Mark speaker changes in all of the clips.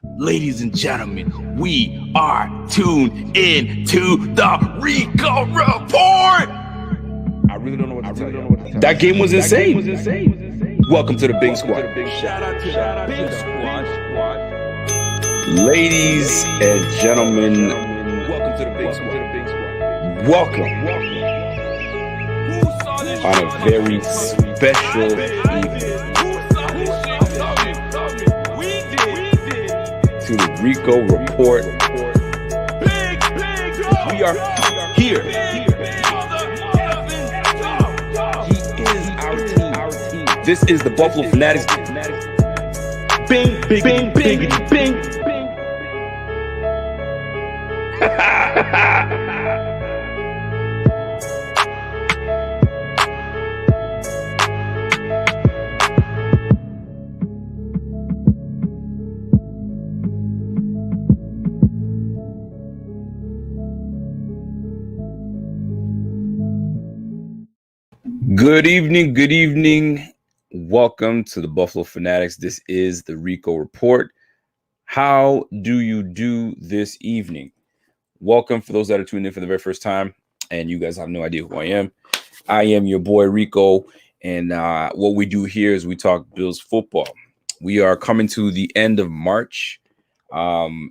Speaker 1: Ladies and gentlemen, we are tuned in to the Rico Report.
Speaker 2: I really don't know what to tell you.
Speaker 1: That game was insane. Welcome to the Big Squad.
Speaker 2: Shout out to the Big Squad.
Speaker 1: Ladies and gentlemen,
Speaker 2: Welcome to the Big Squad.
Speaker 1: welcome on a very special evening to the Rico Report. We are here. This is the Buffalo Fanatics. Bing, bing, bing, bing, bing. Good evening. Welcome to the Buffalo Fanatics. This is the Rico Report. How do you do this evening? Welcome for those that are tuning in for the very first time, and you guys have no idea who I am. I am your boy Rico, and what we do here is we talk Bills football. We are coming to the end of March, fam,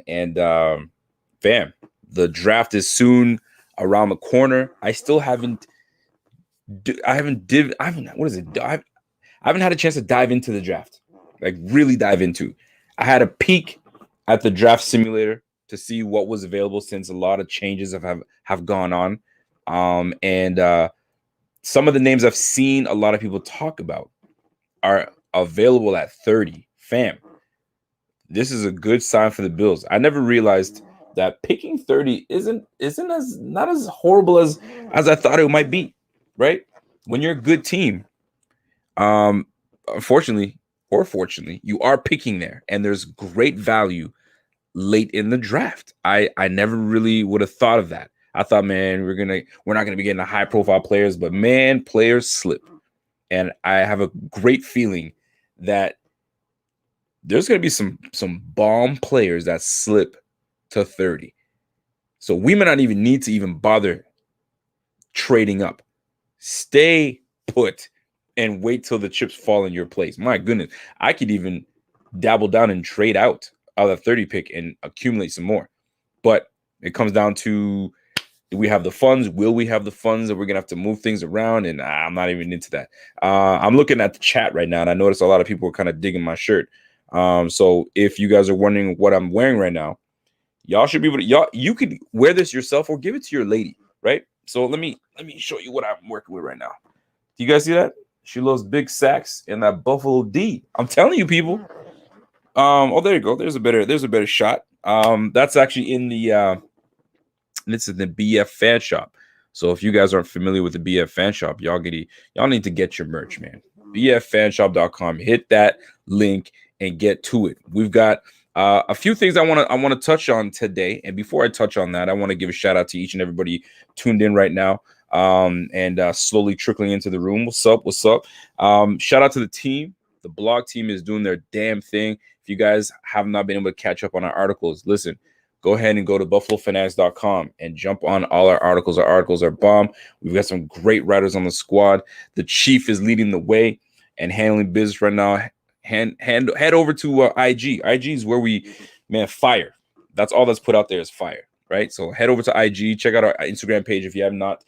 Speaker 1: the draft is soon around the corner. I haven't had a chance to dive into the draft, like really dive into. I had a peek at the draft simulator to see what was available since a lot of changes have gone on. Some of the names I've seen a lot of people talk about are available at 30. Fam, this is a good sign for the Bills. I never realized that picking 30 isn't not as horrible as I thought it might be, right? When you're a good team, unfortunately or fortunately, you are picking there, and there's great value late in the draft. I never really would have thought of that. I thought, man, we're not gonna be getting the high profile players, but man, players slip, and I have a great feeling that there's gonna be some bomb players that slip to 30. So we may not even need to even bother trading up. Stay put and wait till the chips fall in your place. My goodness, I could even dabble down and trade out of the 30 pick and accumulate some more. But it comes down to, do we have the funds? Will we have the funds that we're going to have to move things around? And I'm not even into that. I'm looking at the chat right now, and I noticed a lot of people were kind of digging my shirt. So if you guys are wondering what I'm wearing right now, y'all should be able to, you could wear this yourself or give it to your lady, right? So let me show you what I'm working with right now. Do you guys see that? She loves big sacks and that Buffalo D. I'm telling you, people. Oh, there you go. There's a better shot. That's actually in the this is the BF fan shop. So if you guys aren't familiar with the BF fan shop, y'all need to get your merch, man. bffanshop.com. Hit that link and get to it. We've got a few things I want to touch on today. And before I touch on that, I want to give a shout out to each and everybody tuned in right now. And slowly trickling into the room. What's up? Shout out to the team. The blog team is doing their damn thing. If you guys have not been able to catch up on our articles, listen, go ahead and go to buffalofanatics.com and jump on all our articles. Our articles are bomb. We've got some great writers on the squad. The chief is leading the way and handling business right now. Head over to IG. IG is where we, fire. That's all that's put out there is fire, right? So head over to IG. Check out our Instagram page if you have not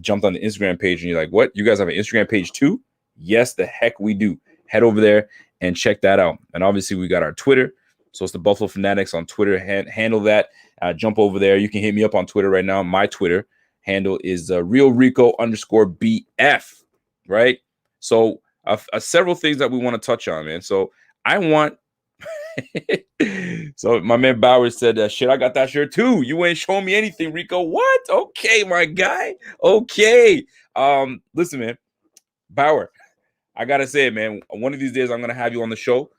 Speaker 1: jumped on the Instagram page and you're like, what? You guys have an Instagram page too? Yes, the heck we do. Head over there and check that out. And obviously we got our Twitter. So it's the Buffalo Fanatics on Twitter. Handle that. Jump over there. You can hit me up on Twitter right now. My Twitter handle is RealRico_BF, right? So several things that we want to touch on, man. So I want so my man Bauer said, shit, I got that shirt too. You ain't showing me anything, Rico. What? Okay, my guy. Okay. Listen, man. Bauer, I gotta say it, man. One of these days I'm gonna have you on the show,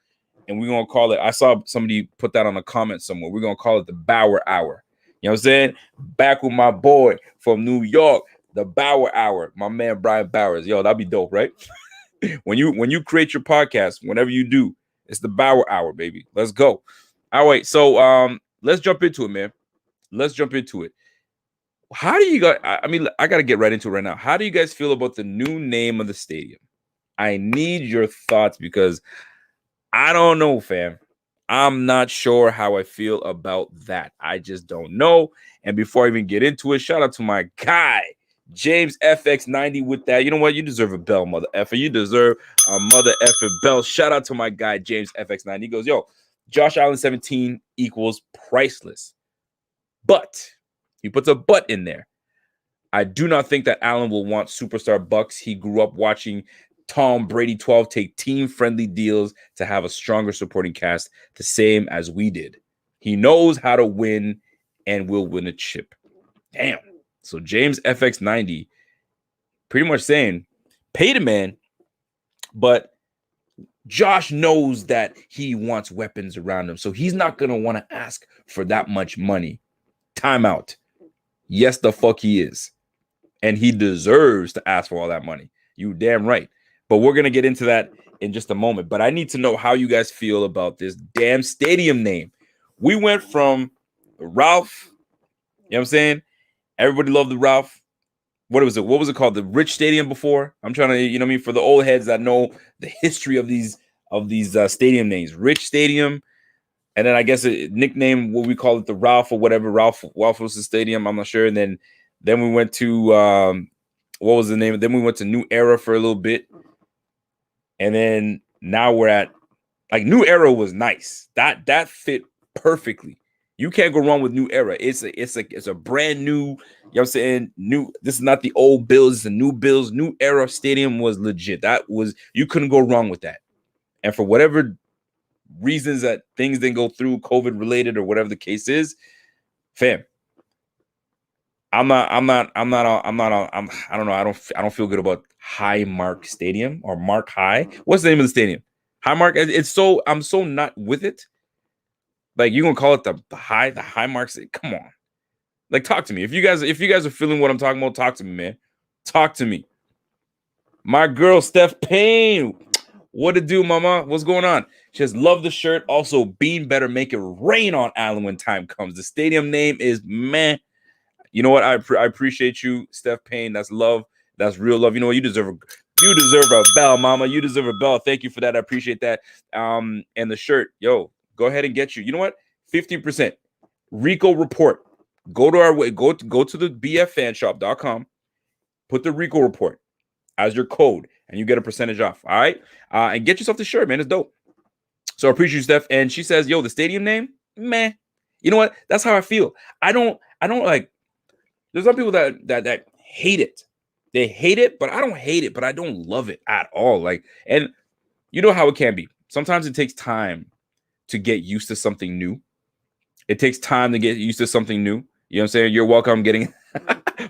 Speaker 1: and we're gonna call it. I saw somebody put that on a comment somewhere. We're gonna call it the Bauer Hour. You know what I'm saying? Back with my boy from New York, the Bauer Hour. My man Brian Bowers. Yo, that'd be dope, right? When you create your podcast, whenever you do, it's the Bauer Hour, baby. Let's go. All right, so let's jump into it, man. Let's jump into it. How do you guys? I mean, I got to get right into it right now. How do you guys feel about the new name of the stadium? I need your thoughts because I don't know, fam. I'm not sure how I feel about that. I just don't know. And before I even get into it, shout out to my guy, James FX90 with that. You know what? You deserve a bell, mother effer. You deserve a mother effer bell. Shout out to my guy, James FX90. He goes, yo, Josh Allen 17 equals priceless. But he puts a but in there. I do not think that Allen will want superstar bucks. He grew up watching Tom Brady 12 take team-friendly deals to have a stronger supporting cast, the same as we did. He knows how to win and will win a chip. Damn. So James FX90 pretty much saying, pay the man, but Josh knows that he wants weapons around him, so he's not going to want to ask for that much money. Timeout. Yes, the fuck he is. And he deserves to ask for all that money. You damn right. But we're going to get into that in just a moment. But I need to know how you guys feel about this damn stadium name. We went from Ralph, you know what I'm saying? Everybody loved the Ralph. What was it? What was it called? The Rich Stadium before? I'm trying to, you know what I mean? For the old heads that know the history of these stadium names. Rich Stadium. And then I guess a nickname, what we call it, the Ralph or whatever. Ralph Wilson Stadium. I'm not sure. And then we went to, what was the name? Then we went to New Era for a little bit. And then now we're at, like, New Era was nice. That fit perfectly. You can't go wrong with New Era. It's a brand new, you know what I'm saying? New. This is not the old Bills, it's the new Bills. New Era Stadium was legit. You couldn't go wrong with that. And for whatever reasons that things didn't go through, COVID related or whatever the case is, fam, I don't know. I don't feel good about Highmark Stadium or Mark High. What's the name of the stadium? Highmark. I'm so not with it. Like, you gonna call it the Highmark? Come on. Like, talk to me. If you guys are feeling what I'm talking about, talk to me, man. Talk to me. My girl, Steph Payne. What to do, mama? What's going on? She says, love the shirt. Also, Beane better make it rain on Allen when time comes. The stadium name is meh. You know what? I appreciate you, Steph Payne. That's love. That's real love. You know what? You deserve a bell, mama. You deserve a bell. Thank you for that. I appreciate that. And the shirt, yo, go ahead and get you. You know what? 15%. Rico report. Go to our way. Go to the bffanshop.com. Put the Rico report as your code, and you get a percentage off. All right. And get yourself the shirt, man. It's dope. So I appreciate you, Steph. And she says, yo, the stadium name, meh. You know what? That's how I feel. I don't like. There's some people that hate it. They hate it, but I don't hate it, but I don't love it at all. Like, and you know how it can be. Sometimes it takes time to get used to something new. It takes time to get used to something new. You know what I'm saying? You're welcome. Getting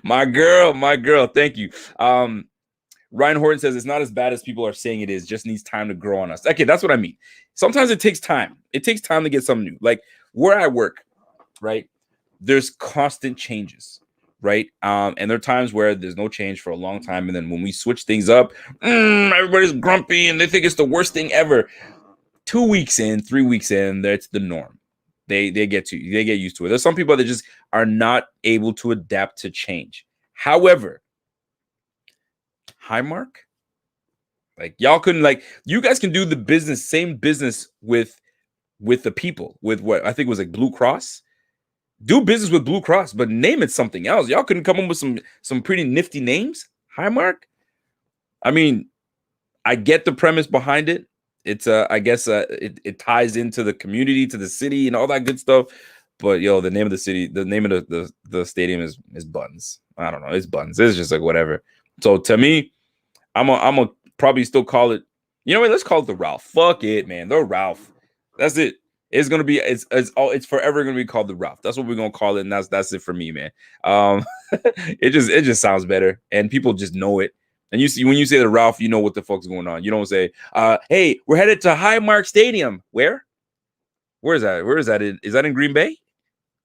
Speaker 1: my girl. Thank you. Ryan Horton says it's not as bad as people are saying it is. Just needs time to grow on us. Okay, that's what I mean. Sometimes it takes time. It takes time to get something new. Like where I work, right? There's constant changes. Right. And there are times where there's no change for a long time. And then when we switch things up, everybody's grumpy and they think it's the worst thing ever. 2 weeks in, 3 weeks in, that's the norm. They get used to it. There's some people that just are not able to adapt to change. However, Highmark, like y'all couldn't, like, you guys can do the same business with the people, with what I think was like Blue Cross. Do business with Blue Cross, but name it something else. Y'all couldn't come up with some pretty nifty names. Highmark. I mean, I get the premise behind it. It's I guess it ties into the community, to the city, and all that good stuff. But yo, the name of the city, the name of the stadium is Buns. I don't know. It's Buns. It's just like whatever. So to me, I'm a probably still call it. You know what? Let's call it the Ralph. Fuck it, man. The Ralph. That's it. It's gonna be it's forever gonna be called the Ralph. That's what we're gonna call it, and that's it for me, man. It just sounds better, and people just know it. And you see, when you say the Ralph, you know what the fuck's going on. You don't say, "Hey, we're headed to Highmark Stadium." Where is that? Where is that? Is that in Green Bay?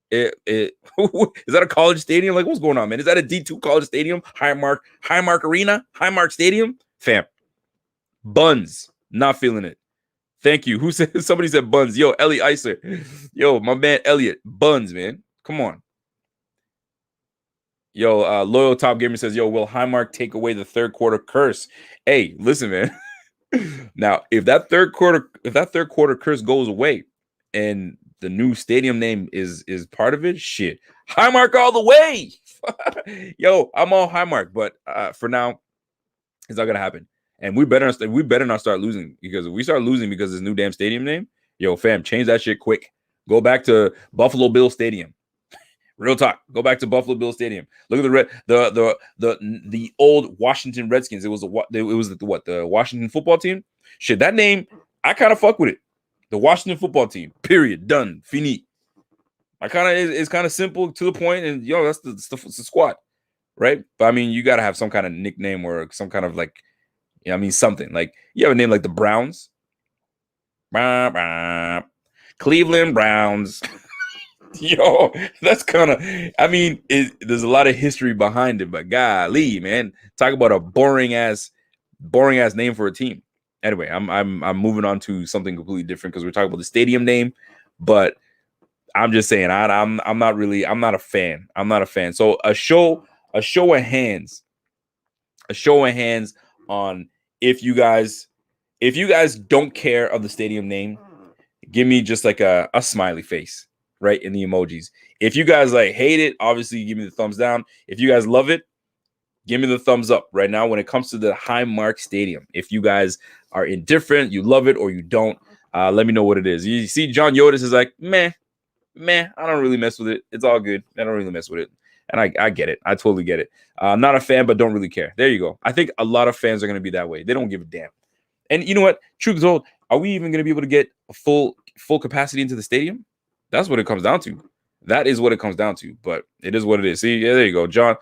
Speaker 1: Is that a college stadium? Like, what's going on, man? Is that a D2 college stadium? Highmark Arena, Highmark Stadium, fam. Buns, not feeling it. Thank you. Who said? Somebody said buns. Yo, Ellie Icer. Yo, my man Elliot. Buns, man. Come on. Yo, Loyal Top Gamer says, yo, will Highmark take away the third quarter curse? Hey, listen, man. Now, if that third quarter curse goes away and the new stadium name is part of it, shit. Highmark all the way. Yo, I'm all Highmark, but for now, it's not gonna happen. And we better not start losing, because if we start losing because of this new damn stadium name, yo, fam, change that shit quick. Go back to Buffalo Bill Stadium. Real talk. Go back to Buffalo Bill Stadium. Look at the old Washington Redskins. It was the Washington football team. Shit, that name, I kind of fuck with it. The Washington football team. Period. Done. Fini. I kind of it's kind of simple, to the point, and yo, that's the squad, right? But I mean, you gotta have some kind of nickname or some kind of like, I mean, something like you have a name like the Browns, Cleveland Browns. Yo, that's kind of, I mean, there's a lot of history behind it, but golly, man, talk about a boring ass name for a team. Anyway, I'm moving on to something completely different, because we're talking about the stadium name, but I'm just saying I'm not a fan. I'm not a fan. So a show of hands on if you guys don't care of the stadium name, give me just like a smiley face. Right, in the emojis. If you guys like hate it, obviously give me the thumbs down. If you guys love it, give me the thumbs up right now. When it comes to the Highmark Stadium, if you guys are indifferent, you love it or you don't, let me know what it is. You see, John Yotis is like, meh, I don't really mess with it. It's all good. I don't really mess with it, and I get it. I totally get it. I'm not a fan, but don't really care. There you go. I think a lot of fans are going to be that way. They don't give a damn. And you know what? Truth is told, are we even going to be able to get a full capacity into the stadium? That's what it comes down to. That is what it comes down to. But it is what it is. See, yeah, there you go. John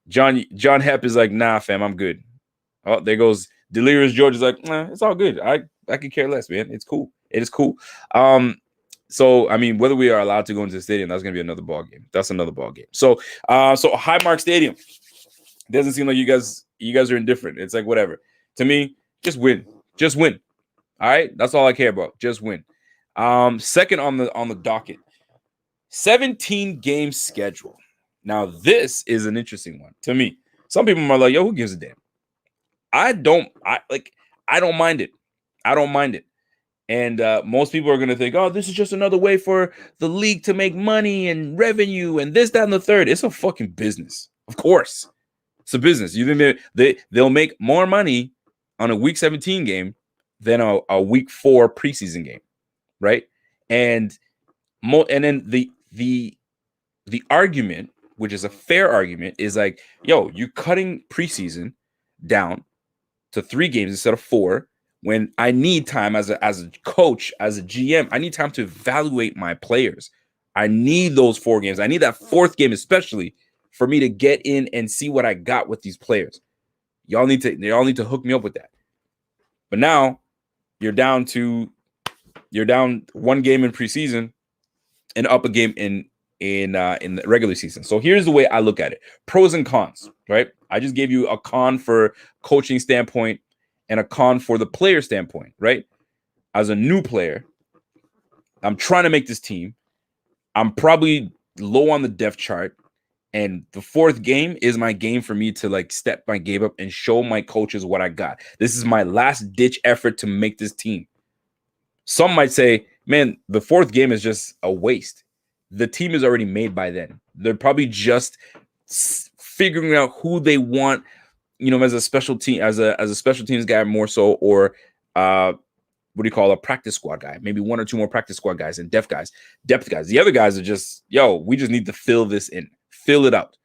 Speaker 1: Hepp is like, nah, fam, I'm good. Oh, there goes Delirious George is like, nah, it's all good. I could care less, man. It's cool. It is cool. So I mean, whether we are allowed to go into the stadium, that's gonna be another ball game. That's another ball game. So Highmark Stadium doesn't seem like you guys are indifferent. It's like whatever. To me, just win. Just win. All right. That's all I care about. Just win. Second on the docket, 17 game schedule. Now, this is an interesting one to me. Some people are like, yo, who gives a damn? I don't mind it. I don't mind it. And most people are going to think, oh, this is just another way for the league to make money and revenue and this, that, and the third. It's a fucking business. Of course. It's a business. You think they'll make more money on a week 17 game than a week 4 preseason game. Right. And then the argument, which is a fair argument, is like, yo, you're cutting preseason down to 3 games instead of 4, when I need time as a coach, as a GM. I need time to evaluate my players. I need those 4 games. I need that 4th game, especially, for me to get in and see what I got with these players. Y'all need to hook me up with that. But now you're down 1 game in preseason and up a game in the regular season. So here's the way I look at it: pros and cons. Right? I just gave you a con for coaching standpoint and a con for the player standpoint. Right? As a new player, I'm trying to make this team. I'm probably low on the depth chart, and the 4th game is my game for me to like step my game up and show my coaches what I got. This is my last ditch effort to make this team. Some might say, man, the 4th game is just a waste. The team is already made by then. They're probably just figuring out who they want, as a special team, as a special teams guy more so, or what do you call a practice squad guy? Maybe 1 or 2 more practice squad guys and depth guys. The other guys are just, yo, we just need to fill this in, fill it out.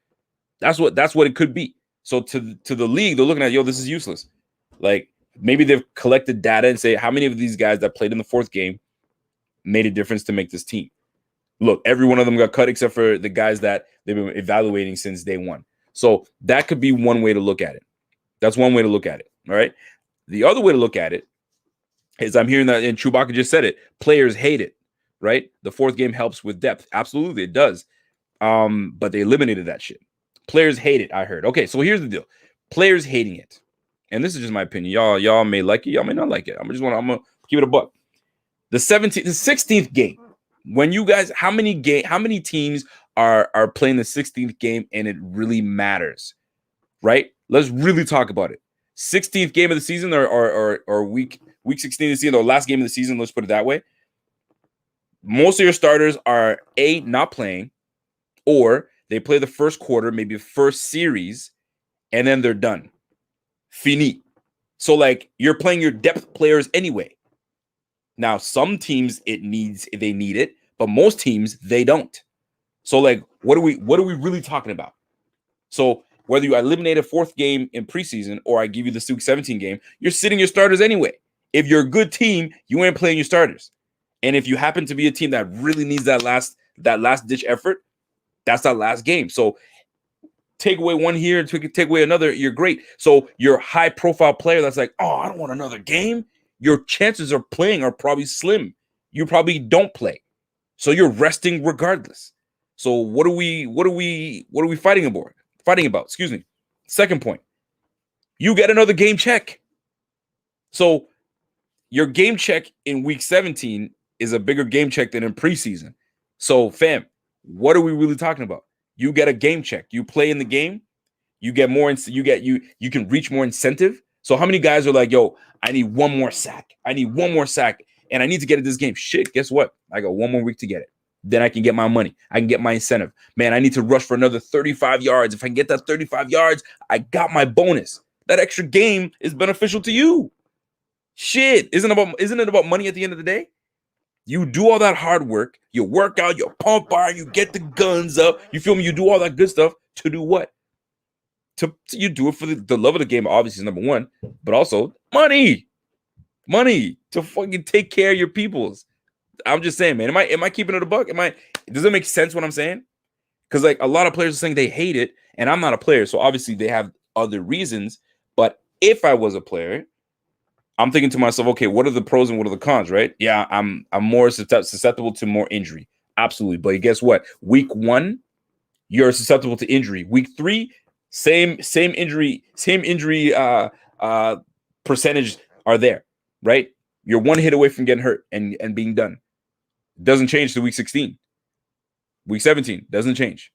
Speaker 1: That's what it could be. So to the league, they're looking at, yo, this is useless. Like, maybe they've collected data and say, how many of these guys that played in the 4th game made a difference to make this team? Look, every one of them got cut except for the guys that they've been evaluating since day 1. So that could be one way to look at it. That's one way to look at it. All right. The other way to look at it is, I'm hearing that, and Chewbacca just said it, players hate it, right? The 4th game helps with depth. Absolutely, it does. But they eliminated that shit. Players hate it, I heard. Okay, so here's the deal. Players hating it. And this is just my opinion. Y'all may like it, y'all may not like it. I'm gonna keep it a buck. the 16th game. When you guys, how many teams are playing the 16th game and it really matters, right? Let's really talk about it. 16th game of the season or week 16 of the season, or last game of the season, let's put it that way. Most of your starters are not playing, or they play the first quarter, maybe the first series, and then they're done. Fini. So like you're playing your depth players anyway. Now, some teams they need it, but most teams they don't. So like what are we really talking about? So whether you eliminate a fourth game in preseason or I give you the week 17 game, you're sitting your starters anyway. If you're a good team, you ain't playing your starters. And if you happen to be a team that really needs that last ditch effort, that's that last game. So take away one here and take away another, you're great. So your high profile player that's like, oh, I don't want another game. Your chances of playing are probably slim. You probably don't play. So you're resting regardless. So what are we fighting about? Excuse me. Second point. You get another game check. So your game check in week 17 is a bigger game check than in preseason. So fam, what are we really talking about? You get a game check. You play in the game. You get more. You can reach more incentive. So how many guys are like, yo, I need one more sack. I need one more sack, and I need to get it this game. Shit, guess what? I got one more week to get it. Then I can get my money. I can get my incentive. Man, I need to rush for another 35 yards. If I can get that 35 yards, I got my bonus. That extra game is beneficial to you. Shit, isn't it about money at the end of the day? You do all that hard work, you work out, you pump iron, you get the guns up, you feel me? You do all that good stuff to do what? You do it for the love of the game, obviously, is number one, but also money to fucking take care of your peoples. I'm just saying, man. Am I keeping it a buck? Does it make sense what I'm saying? Because like a lot of players are saying they hate it, and I'm not a player, so obviously they have other reasons. But if I was a player, I'm thinking to myself, okay, what are the pros and what are the cons, right? Yeah, I'm more susceptible to more injury. Absolutely. But guess what? Week 1, you're susceptible to injury. Week 3, same injury percentage are there, right? You're one hit away from getting hurt and being done. Doesn't change to week 16. Week 17 doesn't change.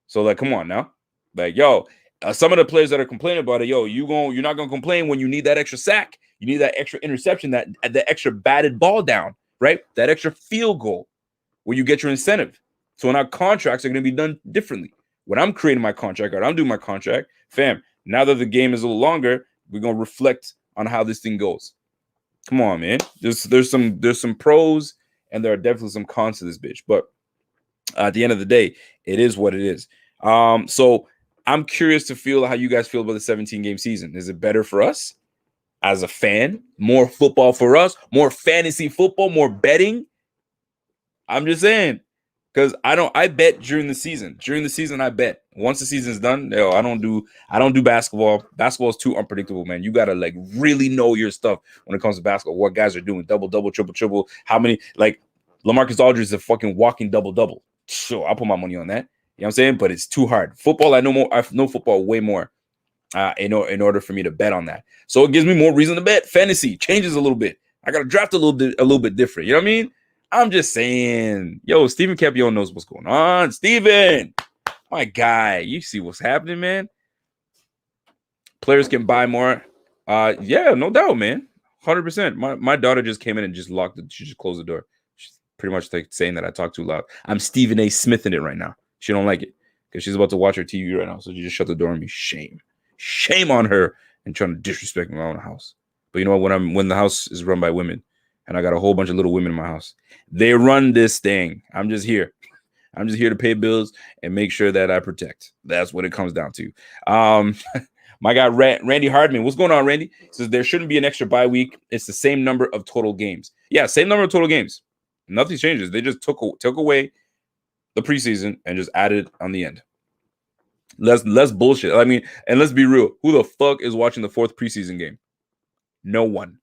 Speaker 1: So like, come on now. Like, yo, some of the players that are complaining about it, yo, you're not gonna complain when you need that extra sack, you need that extra interception, that extra batted ball down, right? That extra field goal where you get your incentive. So when our contracts are gonna be done differently. When I'm creating my contract or I'm doing my contract, fam, now that the game is a little longer, we're gonna reflect on how this thing goes. Come on, man. There's some pros and there are definitely some cons to this bitch, but at the end of the day, it is what it is. So I'm curious to feel how you guys feel about the 17-game season. Is it better for us as a fan? More football for us? More fantasy football? More betting? I'm just saying, because I bet during the season. During the season, I bet. Once the season's done, I don't do basketball. Basketball is too unpredictable, man. You gotta like really know your stuff when it comes to basketball. What guys are doing, double, triple. How many, like LaMarcus Aldridge is a fucking walking double. Sure, I'll put my money on that. You know what I'm saying? But it's too hard. Football, I know football way more in order for me to bet on that. So it gives me more reason to bet. Fantasy changes a little bit. I got to draft a little bit different. You know what I mean? I'm just saying. Yo, Steven Capion knows what's going on. Steven, my guy, you see what's happening, man? Players can buy more. Yeah, no doubt, man. 100%. My daughter just came in and just she just closed the door. She's pretty much like saying that I talk too loud. I'm Stephen A. Smith in it right now. She don't like it because she's about to watch her TV right now. So she just shut the door on me. Shame on her and trying to disrespect my own house. But you know what? When the house is run by women and I got a whole bunch of little women in my house, they run this thing. I'm just here. I'm just here to pay bills and make sure that I protect. That's what it comes down to. My guy, Randy Hardman. What's going on, Randy? Says there shouldn't be an extra bye week. It's the same number of total games. Yeah, same number of total games. Nothing changes. They just took away the preseason and just added on the end. Less bullshit. I mean, and let's be real. Who the fuck is watching the 4th preseason game? No one.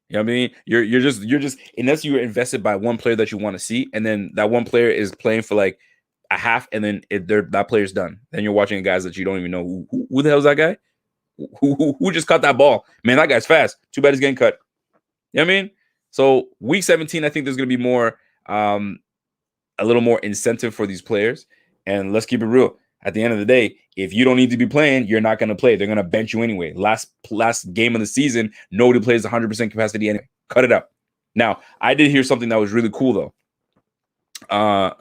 Speaker 1: You know what I mean? You're just unless you're invested by one player that you want to see, and then that one player is playing for like a half, and then that player's done. Then you're watching guys that you don't even know who the hell is that guy? Who just caught that ball? Man, that guy's fast. Too bad he's getting cut. You know what I mean? So week 17, I think there's going to be more, a little more incentive for these players. And let's keep it real. At the end of the day, if you don't need to be playing, you're not going to play. They're going to bench you anyway. Last game of the season, nobody plays 100% capacity anyway. Cut it up. Now, I did hear something that was really cool though.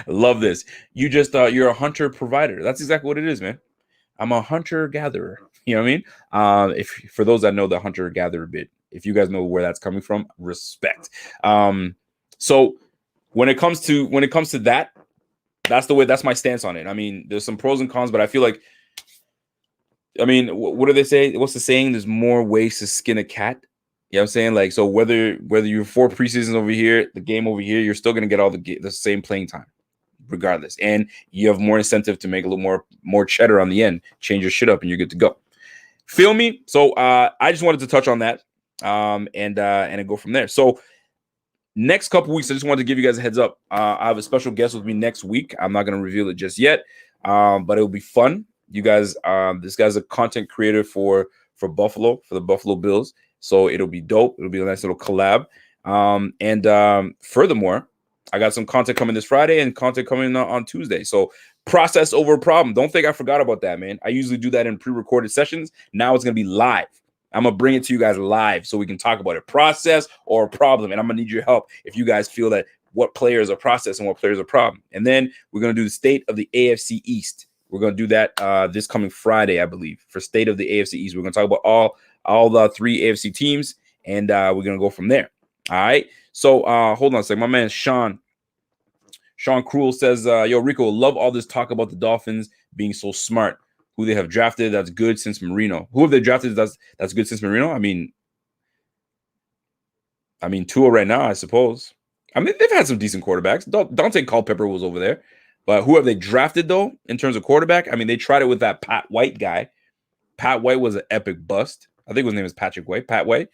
Speaker 1: Love this. You're a hunter provider. That's exactly what it is, man. I'm a hunter gatherer. You know what I mean? If for those that know the hunter gatherer bit, if you guys know where that's coming from, respect. So when it comes to that, that's my stance on it. I mean, there's some pros and cons, but I feel like, I mean, what do they say? What's the saying? There's more ways to skin a cat. You know what I'm saying? Like, so whether you're 4 preseasons over here, the game over here, you're still going to get all the same playing time regardless. And you have more incentive to make a little more cheddar on the end, change your shit up and you're good to go. Feel me? So I just wanted to touch on that and go from there. So next couple weeks, I just wanted to give you guys a heads up. I have a special guest with me next week. I'm not going to reveal it just yet, but it'll be fun. You guys, this guy's a content creator for Buffalo, for the Buffalo Bills. So it'll be dope. It'll be a nice little collab. Furthermore, I got some content coming this Friday and content coming on Tuesday. So process over problem. Don't think I forgot about that, man. I usually do that in pre-recorded sessions. Now it's going to be live. I'm going to bring it to you guys live so we can talk about it. Process or problem. And I'm going to need your help if you guys feel that what players are process and what players are problem. And then we're going to do the state of the AFC East. We're going to do that this coming Friday, I believe, for state of the AFC East. We're going to talk about all the 3 AFC teams, and we're going to go from there. All right. So hold on a second. My man, Sean Cruel says, yo, Rico, love all this talk about the Dolphins being so smart. Who they have drafted that's good since Marino. Who have they drafted that's good since Marino? I mean, Tua right now, I suppose. I mean, they've had some decent quarterbacks. Dante Culpepper was over there. But who have they drafted, though, in terms of quarterback? I mean, they tried it with that Pat White guy. Pat White was an epic bust. I think his name is Patrick White. Pat White.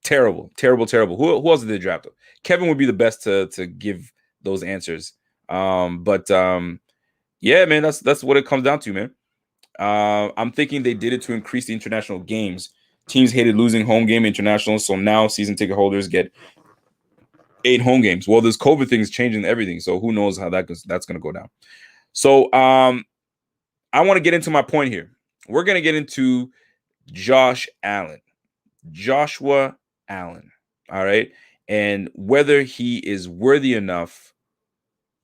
Speaker 1: Terrible. Who else did they draft? Kevin would be the best to give those answers. Yeah, man, that's what it comes down to, man. I'm thinking they did it to increase the international games. Teams hated losing home game internationals, so now season ticket holders get 8 home games. Well, this COVID thing is changing everything, so who knows how that's going to go down. So I want to get into my point here. We're going to get into Joshua Allen, all right, and whether he is worthy enough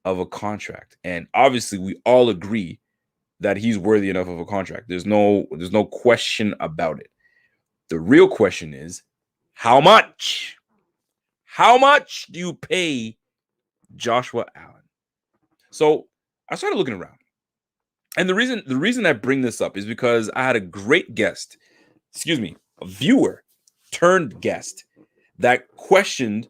Speaker 1: of a contract. And obviously, we all agree that he's worthy enough of a contract. There's no question about it. The real question is, how much? How much do you pay Joshua Allen? So I started looking around. And the reason I bring this up is because I had a great guest, a viewer turned guest that questioned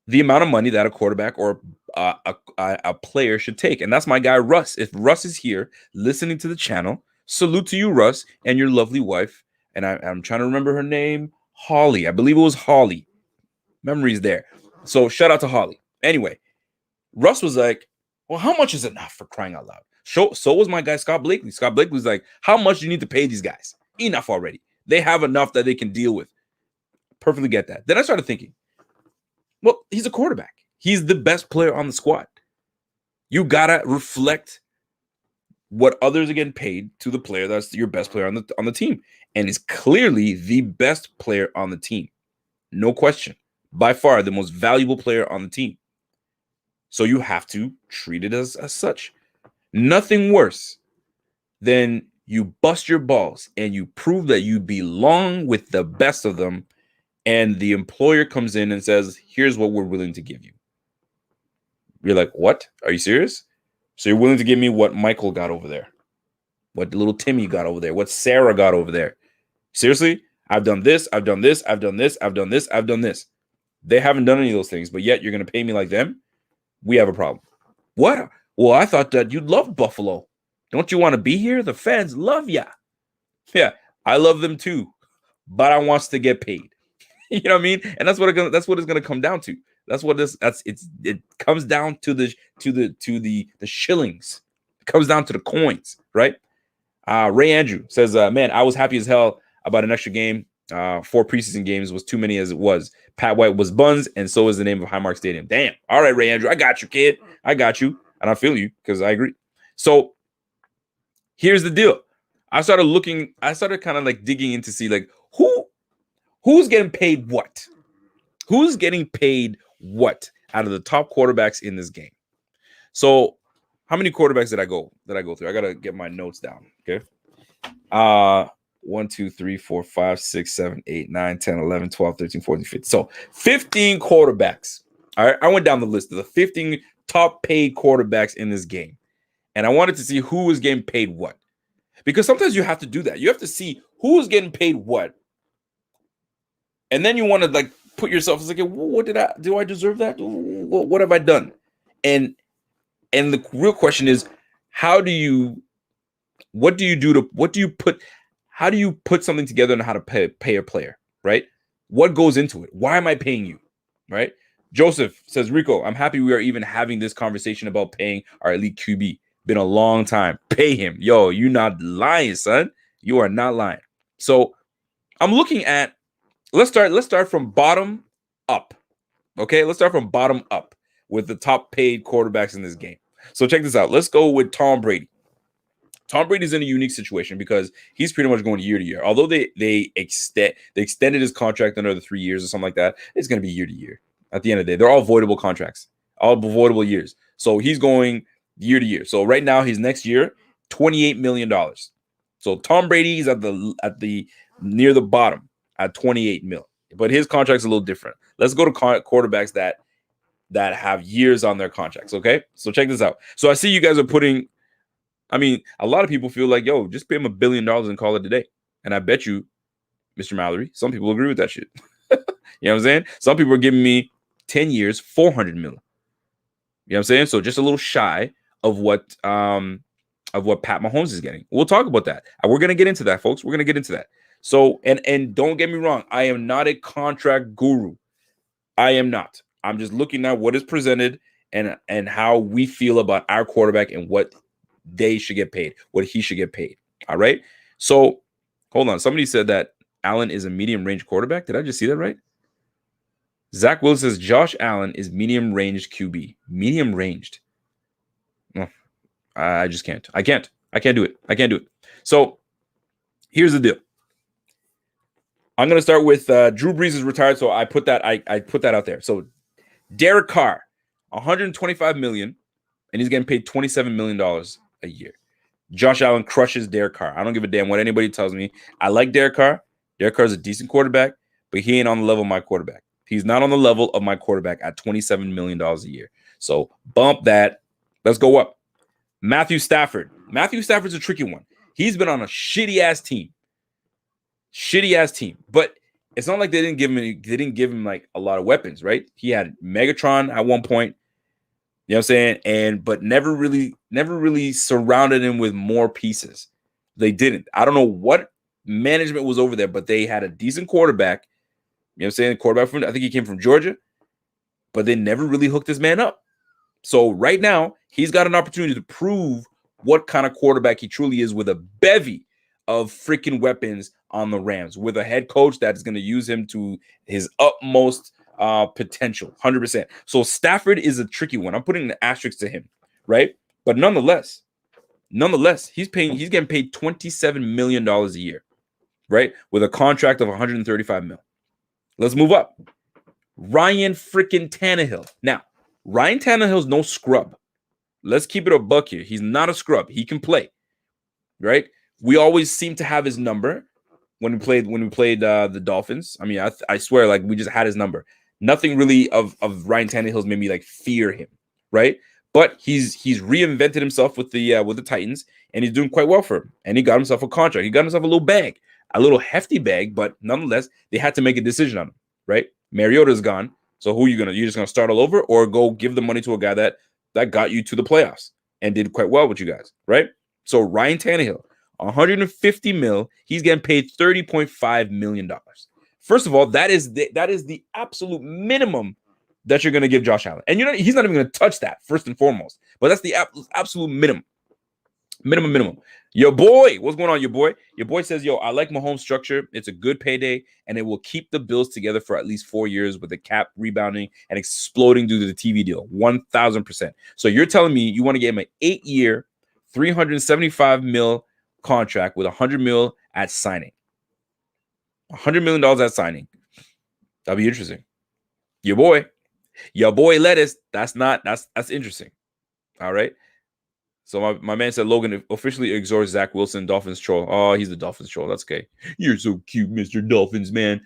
Speaker 1: the amount of money that a quarterback or a player should take. And that's my guy, Russ. If Russ is here listening to the channel, salute to you, Russ, and your lovely wife. And I'm trying to remember her name, Holly. I believe it was Holly. Memories there. So shout out to Holly. Anyway, Russ was like, well, how much is enough, for crying out loud? So was my guy, Scott Blakely. Scott Blakely was like, how much do you need to pay these guys? Enough already. They have enough that they can deal with. Perfectly get that. Then I started thinking, well, he's a quarterback. He's the best player on the squad. You got to reflect what others are getting paid to the player that's your best player on the team. And is clearly the best player on the team. No question. By far the most valuable player on the team. So you have to treat it as such. Nothing worse than you bust your balls and you prove that you belong with the best of them, and the employer comes in and says, here's what we're willing to give you. You're like, what? Are you serious? So you're willing to give me what Michael got over there, what little Timmy got over there, what Sarah got over there? Seriously? I've done this, I've done this, I've done this, I've done this, I've done this. They haven't done any of those things, but yet you're going to pay me like them? We have a problem. What? Well, I thought that you loved Buffalo. Don't you want to be here? The fans love ya. Yeah, I love them too, but I wants to get paid. You know what I mean? And that's what it's going to come down to. It comes down to the shillings. It comes down to the coins, right? Ray Andrew says, man, I was happy as hell about an extra game 4 preseason games was too many as it was. Pat White was buns, and so is the name of Highmark Stadium. Damn. All right, Ray Andrew, I got you, kid. I got you, and I feel you because I agree. So here's the deal. I started kind of like digging in to see like who's getting paid what? Who's getting paid what out of the top quarterbacks in this game? So how many quarterbacks did I go through? I gotta get my notes down. Okay. 1, 2, 3, 4, 5, 6, 7, 8, 9, 10, 11, 12, 13, 14, 15. So 15 quarterbacks. All right. I went down the list of the 15 top paid quarterbacks in this game. And I wanted to see who was getting paid what. Because sometimes you have to do that. You have to see who is getting paid what. And then you want to like put yourself as like, what do I deserve that? What have I done? And the real question is, how do you put something together on how to pay a player, right? What goes into it? Why am I paying you, right? Joseph says, Rico, I'm happy we are even having this conversation about paying our elite QB. Been a long time. Pay him. Yo, you not lying, son. You are not lying. So I'm looking at, let's start from bottom up. Okay, let's start from bottom up with the top paid quarterbacks in this game. So check this out. Let's go with Tom Brady. Tom Brady's in a unique situation because he's pretty much going year to year. Although they extended his contract another 3 years or something like that, it's going to be year to year. At the end of the day, they're all voidable contracts, all voidable years. So he's going year to year. So right now, his next year, $28 million. So Tom Brady is at the near the bottom at 28 mil, but his contract's a little different. Let's go to quarterbacks that have years on their contracts. Okay, so check this out. So I see you guys are putting. I mean, a lot of people feel like, yo, just pay him $1 billion and call it a day. And I bet you, Mr. Mallory, some people agree with that shit. You know what I'm saying? Some people are giving me 10 years, $400 million. You know what I'm saying? So just a little shy of what Pat Mahomes is getting. We'll talk about that. We're gonna get into that, folks. We're gonna get into that. So and don't get me wrong, I am not a contract guru. I am not. I'm just looking at what is presented and how we feel about our quarterback and what they should get paid, what he should get paid. All right. So hold on. Somebody said that Allen is a medium range quarterback. Did I just see that right? Zach Willis says Josh Allen is medium ranged QB. Medium ranged. No, I just can't. I can't do it. So here's the deal. I'm going to start with Drew Brees is retired. So I put that out there. So Derek Carr, $125 million, and he's getting paid $27 million a year. Josh Allen crushes Derek Carr. I don't give a damn what anybody tells me. I like Derek Carr. Derek Carr is a decent quarterback, but he ain't on the level of my quarterback. He's not on the level of my quarterback at $27 million a year. So bump that. Let's go up. Matthew Stafford. Matthew Stafford's a tricky one. He's been on a shitty-ass team. But it's not like they didn't give him like a lot of weapons, right? He had Megatron at one point. You know what I'm saying? But never really surrounded him with more pieces. They didn't. I don't know what management was over there, but they had a decent quarterback. You know what I'm saying? Quarterback I think he came from Georgia, but they never really hooked this man up. So right now, he's got an opportunity to prove what kind of quarterback he truly is with a bevy of freaking weapons on the Rams, with a head coach that is going to use him to his utmost potential, 100%. So Stafford is a tricky one. I'm putting an asterisk to him, right? But nonetheless, he's getting paid $27 million a year, right? With a contract of $135 million. Let's move up. Ryan freaking Tannehill. Now, Ryan Tannehill's no scrub. Let's keep it a buck here. He's not a scrub. He can play, right? We always seem to have his number when we played the Dolphins. I mean, I swear, like we just had his number. Nothing really of Ryan Tannehill's made me like fear him, right? But he's reinvented himself with the Titans, and he's doing quite well for him. And he got himself a contract. He got himself a little bag, a little hefty bag, but nonetheless, they had to make a decision on him, right? Mariota's gone, so who you're just gonna start all over, or go give the money to a guy that got you to the playoffs and did quite well with you guys, right? So Ryan Tannehill, $150 million, he's getting paid $30.5 million. First of all, that is the absolute minimum that you're going to give Josh Allen. And he's not even going to touch that, first and foremost. But that's the absolute minimum. Your boy, what's going on, your boy? Your boy says, yo, I like Mahomes' structure. It's a good payday, and it will keep the Bills together for at least 4 years with the cap rebounding and exploding due to the TV deal. 1,000%. So you're telling me you want to get him an 8-year, $375 million contract with $100 million at signing. $100 million at signing. That'll be interesting. Your boy Lettuce. That's interesting. All right. So my man said Logan officially exhorts Zach Wilson, Dolphins troll. Oh, he's the Dolphins troll. That's okay. You're so cute, Mr. Dolphins, man.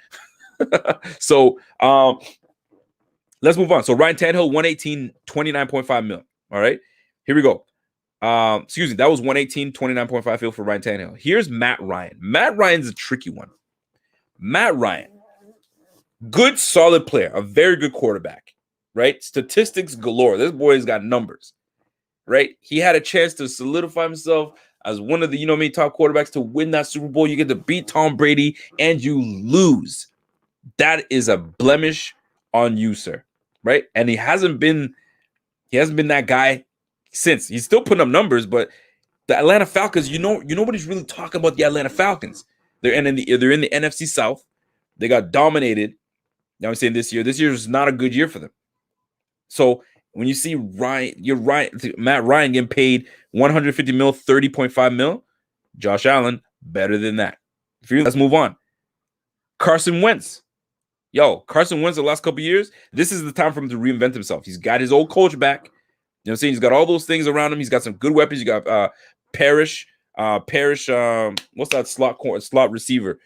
Speaker 1: So let's move on. So Ryan Tannehill, 118, 29.5 mil. All right. Here we go. Excuse me. That was 118, 29.5 mil for Ryan Tannehill. Here's Matt Ryan. Matt Ryan's a tricky one. Matt Ryan, good, solid player, a very good quarterback, right? Statistics galore. This boy's got numbers. Right? He had a chance to solidify himself as one of the, top quarterbacks to win that Super Bowl. You get to beat Tom Brady and you lose. That is a blemish on you, sir. Right? And he hasn't been that guy since. He's still putting up numbers, but the Atlanta Falcons, nobody's really talking about the Atlanta Falcons. They're in the NFC South. They got dominated. Now I'm saying this year is not a good year for them. So when you see Matt Ryan getting paid $150 million, $30.5 million, Josh Allen better than that. Let's move on. Carson Wentz. Carson Wentz the last couple of years, this is the time for him to reinvent himself. He's got his old coach back. You know what I'm saying? He's got all those things around him. He's got some good weapons. You got Parrish. What's that slot receiver?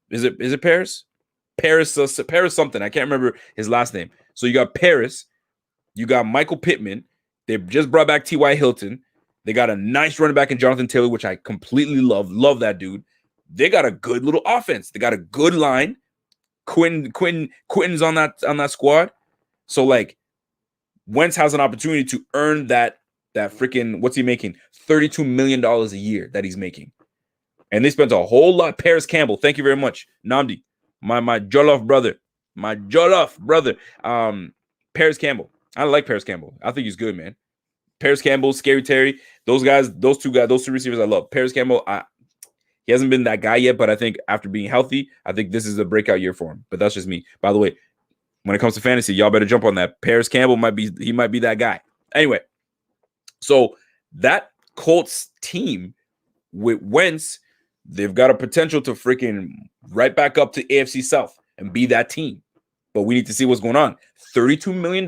Speaker 1: Is it Paris? Paris something. I can't remember his last name. So you got Paris. You got Michael Pittman. They just brought back T.Y. Hilton. They got a nice running back in Jonathan Taylor, which I completely love. Love that dude. They got a good little offense. They got a good line. Quentin's on that squad. So like Wentz has an opportunity to earn that freaking, what's he making? $32 million a year that he's making. And they spent a whole lot. Paris Campbell, thank you very much. Namdi, my Jollof brother. Paris Campbell. I like Paris Campbell. I think he's good, man. Paris Campbell, Scary Terry, those two receivers I love. Paris Campbell, he hasn't been that guy yet, but I think after being healthy, I think this is a breakout year for him. But that's just me. By the way, when it comes to fantasy, y'all better jump on that. Paris Campbell might be that guy. Anyway, so that Colts team with Wentz, they've got a potential to freaking right back up to AFC South and be that team. But we need to see what's going on. $32 million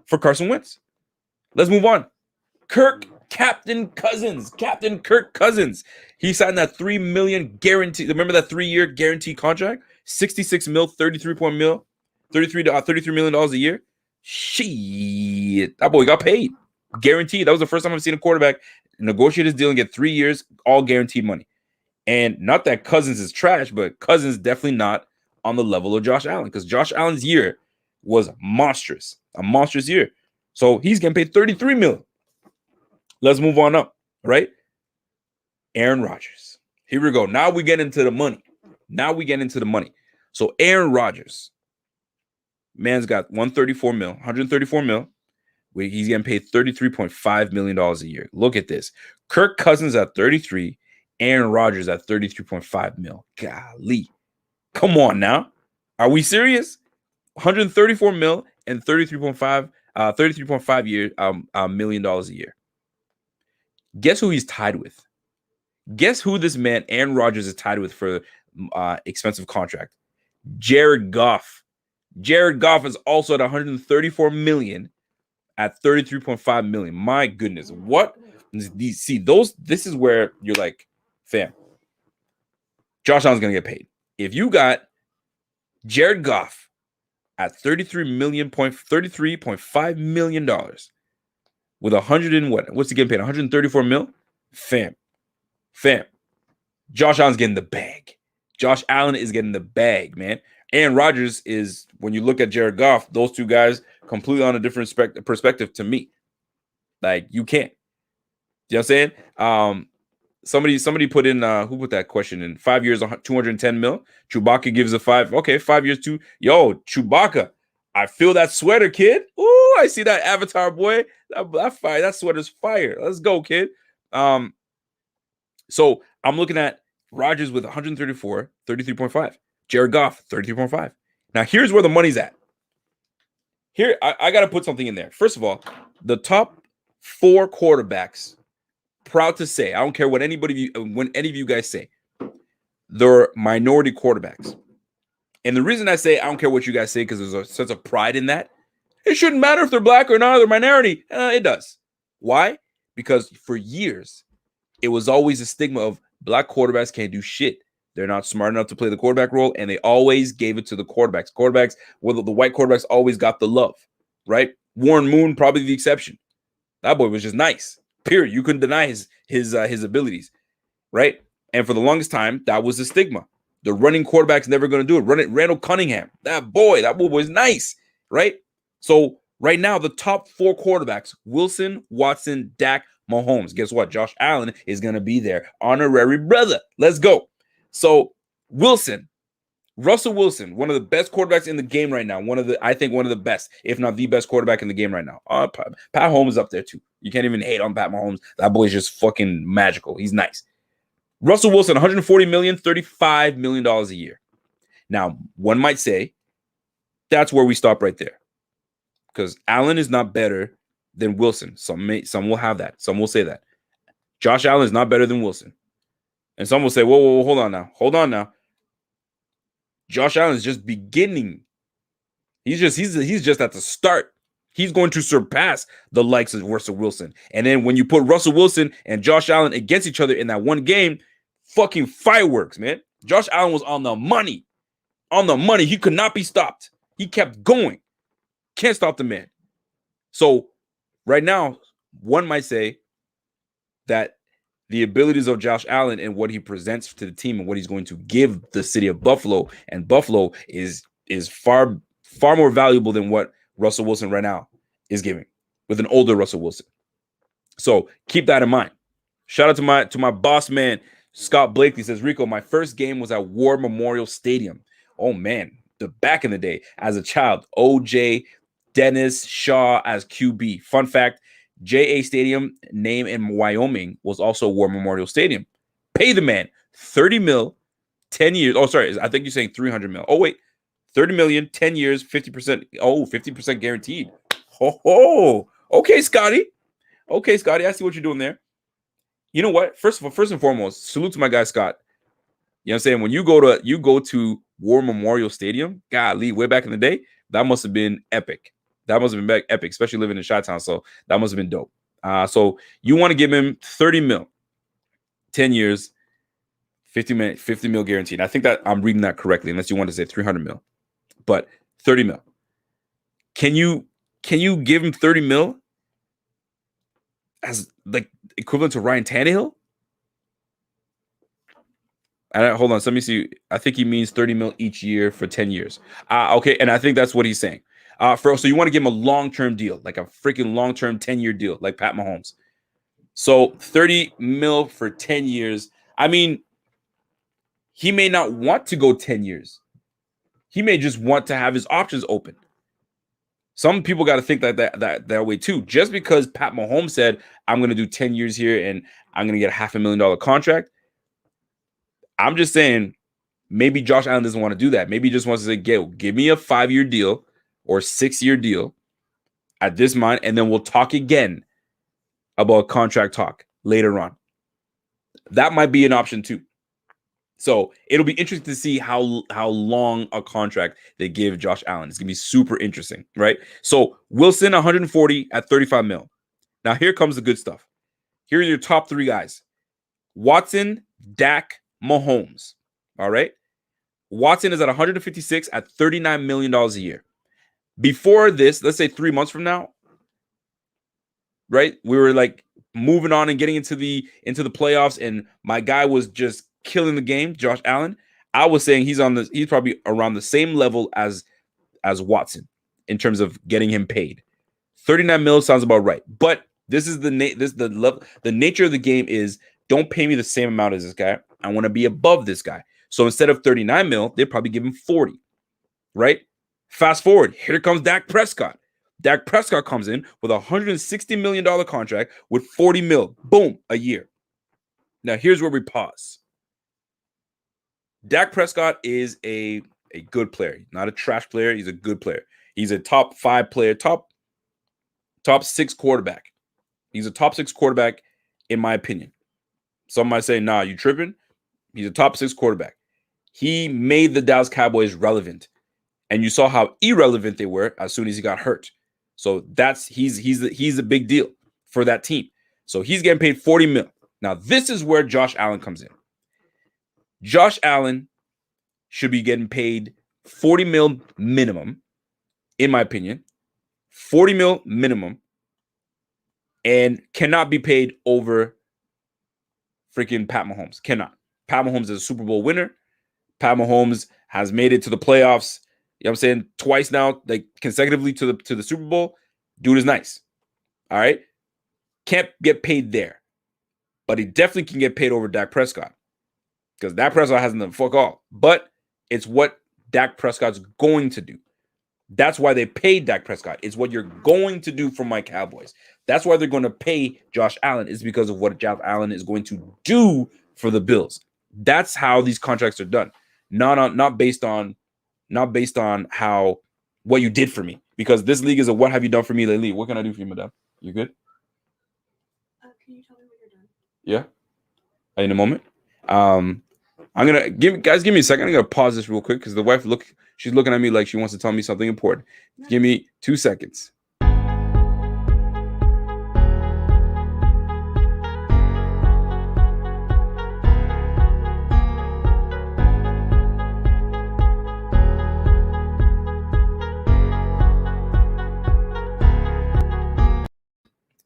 Speaker 1: for Carson Wentz. Let's move on. Captain Kirk Cousins. He signed that $3 million guarantee. Remember that 3-year guarantee contract? $66 million, $33 million a year. Shit, that boy got paid. Guaranteed. That was the first time I've seen a quarterback negotiate his deal and get 3 years, all guaranteed money. And not that Cousins is trash, but Cousins definitely not on the level of Josh Allen, because Josh Allen's year was monstrous, a monstrous year. So he's getting paid $33 million. Let's move on up, right? Aaron Rodgers. Here we go. Now we get into the money. So Aaron Rodgers, man's got $134 million. He's getting paid $33.5 million a year. Look at this. Kirk Cousins at 33, Aaron Rodgers at $33.5 million. Golly. Come on now. Are we serious? $134 million and $33.5 million a year. Guess who he's tied with? Guess who this man, Aaron Rodgers, is tied with for expensive contract? Jared Goff. Jared Goff is also at $134 million at $33.5 million. My goodness. What? This is where you're like, fam, Josh Allen's going to get paid. If you got Jared Goff at $33.5 million with what's he getting paid? $134 million? Fam. Josh Allen's getting the bag. Josh Allen is getting the bag, man. Aaron Rodgers is, when you look at Jared Goff, those two guys completely on a different perspective to me. Like, you can't. You know what I'm saying? Somebody put in, who put that question in? 5 years, $210 million. Chewbacca gives a 5. Okay, 5 years, 2. Yo, Chewbacca, I feel that sweater, kid. Ooh, I see that Avatar boy. That fire. That sweater's fire. Let's go, kid. So I'm looking at Rodgers with 134, 33.5. Jared Goff, 33.5. Now, here's where the money's at. Here, I got to put something in there. First of all, the top 4 quarterbacks, proud to say, I don't care what any of you guys say, they're minority quarterbacks. And the reason I say I don't care what you guys say, because there's a sense of pride in that. It shouldn't matter if they're black or not, they're minority. It does. Why? Because for years, it was always a stigma of black quarterbacks can't do shit. They're not smart enough to play the quarterback role, and they always gave it to the quarterbacks. The white quarterbacks always got the love, right? Warren Moon, probably the exception. That boy was just nice. Period. You couldn't deny his abilities, right? And for the longest time, that was the stigma. The running quarterback's never going to do it. Randall Cunningham, that boy was nice, right? So right now, the top 4 quarterbacks: Wilson, Watson, Dak, Mahomes. Guess what? Josh Allen is going to be there. Honorary brother. Let's go. So Russell Wilson, one of the best quarterbacks in the game right now. I think one of the best, if not the best quarterback in the game right now. Pat Mahomes is up there too. You can't even hate on Pat Mahomes. That boy is just fucking magical. He's nice. Russell Wilson, 140 million, $35 million a year. Now, one might say that's where we stop right there, because Allen is not better than Wilson. Some will have that. Some will say that. Josh Allen is not better than Wilson. And some will say, whoa, hold on now. Josh Allen is just beginning. He's just at the start. He's going to surpass the likes of Russell Wilson. And then when you put Russell Wilson and Josh Allen against each other in that one game, fucking fireworks, man. Josh Allen was on the money. He could not be stopped. He kept going. Can't stop the man. So right now, one might say that the abilities of Josh Allen and what he presents to the team and what he's going to give the city of Buffalo, and Buffalo is far more valuable than what Russell Wilson right now is giving with an older Russell Wilson. So keep that in mind. Shout out to my boss man, Scott Blakely. Says, Rico, my first game was at War Memorial Stadium. Oh man, back in the day as a child. OJ, Dennis Shaw as QB. Fun fact, JA Stadium, name in Wyoming, was also War Memorial Stadium. Pay the man $30 million, 10 years. Oh, sorry, I think you're saying $300 million. Oh, wait, $30 million, 10 years, 50%. Oh, 50% guaranteed. Oh, okay, Scotty. I see what you're doing there. You know what? First and foremost, salute to my guy Scott. You know what I'm saying? When you go to War Memorial Stadium, golly, way back in the day, that must have been epic. Epic, especially living in Chi-Town. So that must have been dope. So you want to give him $30 million, 10 years, $50 million guaranteed. I think that I'm reading that correctly, unless you want to say $300 million, but $30 million. Can you give him $30 million as like equivalent to Ryan Tannehill? Hold on, so let me see. I think he means $30 million each year for 10 years. Okay, and I think that's what he's saying. So you want to give him a long-term deal, like a freaking long-term 10-year deal, like Pat Mahomes. So $30 million for 10 years. I mean, he may not want to go 10 years. He may just want to have his options open. Some people got to think that way too. Just because Pat Mahomes said, I'm going to do 10 years here and I'm going to get a $500,000 contract, I'm just saying maybe Josh Allen doesn't want to do that. Maybe he just wants to say, give me a 5-year deal or 6-year deal at this month, and then we'll talk again about contract talk later on. That might be an option too. So it'll be interesting to see how long a contract they give Josh Allen. It's going to be super interesting, right? So Wilson, 140 at $35 million. Now here comes the good stuff. Here are your top 3 guys. Watson, Dak, Mahomes. All right. Watson is at 156 at $39 million a year. Before this, let's say 3 months from now, right? We were like moving on and getting into the playoffs, and my guy was just killing the game, Josh Allen. I was saying he's probably around the same level as Watson in terms of getting him paid. $39 million sounds about right. But this is the nature of the game is, don't pay me the same amount as this guy. I want to be above this guy. So instead of $39 million, they probably give him 40, right? Fast forward, here comes Dak Prescott. Dak Prescott comes in with a $160 million contract with $40 million, boom, a year. Now, here's where we pause. Dak Prescott is a good player, not a trash player. He's a good player. He's a top 5 player, top 6 quarterback. He's a top 6 quarterback, in my opinion. Some might say, nah, you tripping? He's a top 6 quarterback. He made the Dallas Cowboys relevant. And you saw how irrelevant they were as soon as he got hurt. So he's a big deal for that team. So he's getting paid $40 million. Now, this is where Josh Allen comes in. Josh Allen should be getting paid $40 million minimum, in my opinion. $40 million minimum, and cannot be paid over freaking Pat Mahomes. Cannot. Pat Mahomes is a Super Bowl winner. Pat Mahomes has made it to the playoffs, you know what I'm saying, twice now, like consecutively to the Super Bowl. Dude is nice. All right. Can't get paid there. But he definitely can get paid over Dak Prescott. Because Dak Prescott hasn't done fuck all. But it's what Dak Prescott's going to do. That's why they paid Dak Prescott. It's what you're going to do for my Cowboys. That's why they're going to pay Josh Allen, is because of what Josh Allen is going to do for the Bills. That's how these contracts are done. Not based on how what you did for me. Because this league is a what have you done for me lately? What can I do for you, madam? You good?
Speaker 3: Can you tell me when you're done?
Speaker 1: Yeah. In a moment. I'm gonna give me a second. I'm gonna pause this real quick because the wife she's looking at me like she wants to tell me something important.
Speaker 3: No.
Speaker 1: Give me 2 seconds.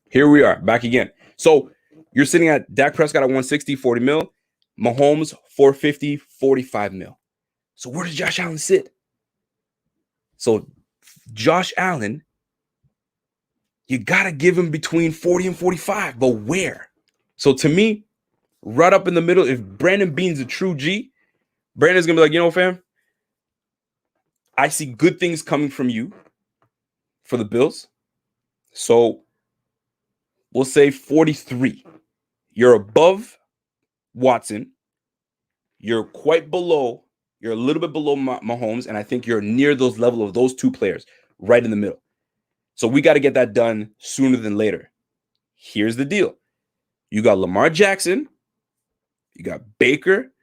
Speaker 1: Here we are back again. So you're sitting at Dak Prescott at 160, $40 million. Mahomes, 450, $45 million. So where does Josh Allen sit? So Josh Allen, you got to give him between 40 and 45, but where? So to me, right up in the middle, if Brandon Beane's a true G, Brandon's going to be like, you know, fam, I see good things coming from you for the Bills. So we'll say 43. You're above Watson. You're quite below. You're a little bit below Mahomes, and I think you're near those level of those 2 players, right in the middle. So we got to get that done sooner than later. Here's the deal. You got Lamar Jackson, you got Baker,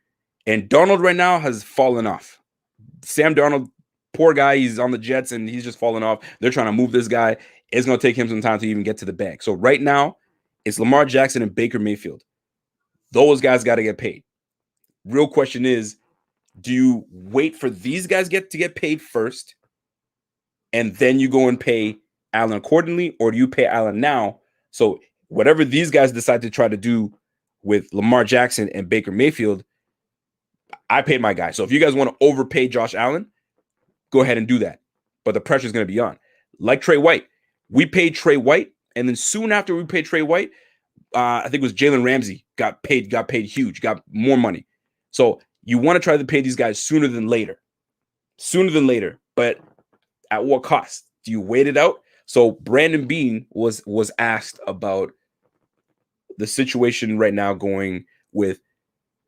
Speaker 1: and Darnold right now has fallen off. Sam Darnold, poor guy, he's on the Jets, and he's just fallen off. They're trying to move this guy. It's going to take him some time to even get to the bank. So right now, it's Lamar Jackson and Baker Mayfield. Those guys got to get paid. Real question is, do you wait for these guys to get paid first, and then you go and pay Allen accordingly, or do you pay Allen now? So whatever these guys decide to try to do with Lamar Jackson and Baker Mayfield, I paid my guy. So if you guys want to overpay Josh Allen, go ahead and do that. But the pressure is going to be on. Like Trey White. We paid Trey White, and then soon after we paid Trey White, I think it was Jalen Ramsey got paid huge, got more money. So you want to try to pay these guys sooner than later. But at what cost? Do you wait it out? So Brandon Beane was asked about the situation right now going with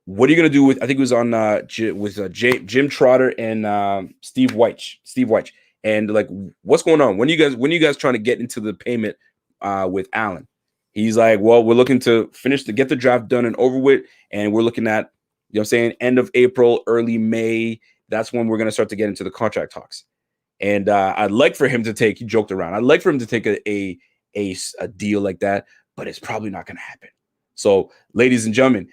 Speaker 1: what are you going to do with, I think it was on Jim Trotter and Steve Weich. And like, what's going on? When you guys trying to get into the payment with Allen? He's like, well, we're looking to get the draft done and over with. And we're looking at, you know what I'm saying, end of April, early May. That's when we're going to start to get into the contract talks. And I'd like for him to he joked around. I'd like for him to take a deal like that, but it's probably not going to happen. So, ladies and gentlemen,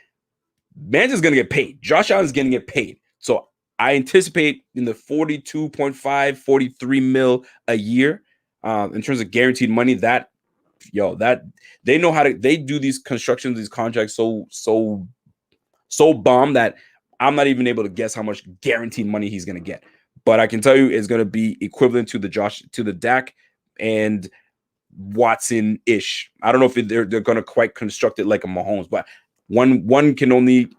Speaker 1: man's is going to get paid. Josh Allen is going to get paid. So I anticipate in the 42.5, 43 mil a year in terms of guaranteed money. That they know how to. They do these constructions, these contracts so bomb that I'm not even able to guess how much guaranteed money he's going to get. But I can tell you it's going to be equivalent to the Dak and Watson-ish. I don't know if they're going to quite construct it like a Mahomes, but one can only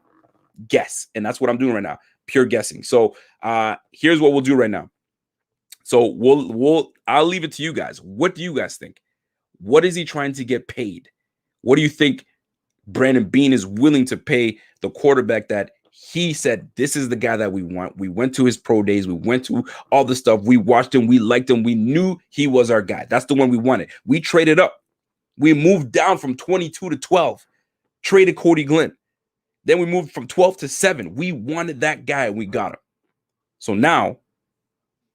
Speaker 1: guess, and that's what I'm doing right now, pure guessing. So here's what we'll do right now. So I'll leave it to you guys. What do you guys think? What is he trying to get paid? What do you think Brandon Beane is willing to pay the quarterback that he said, this is the guy that we want. We went to his pro days. We went to all the stuff. We watched him. We liked him. We knew he was our guy. That's the one we wanted. We traded up. We moved down from 22 to 12, traded Cody Glenn. Then we moved from 12 to 7. We wanted that guy and we got him. So now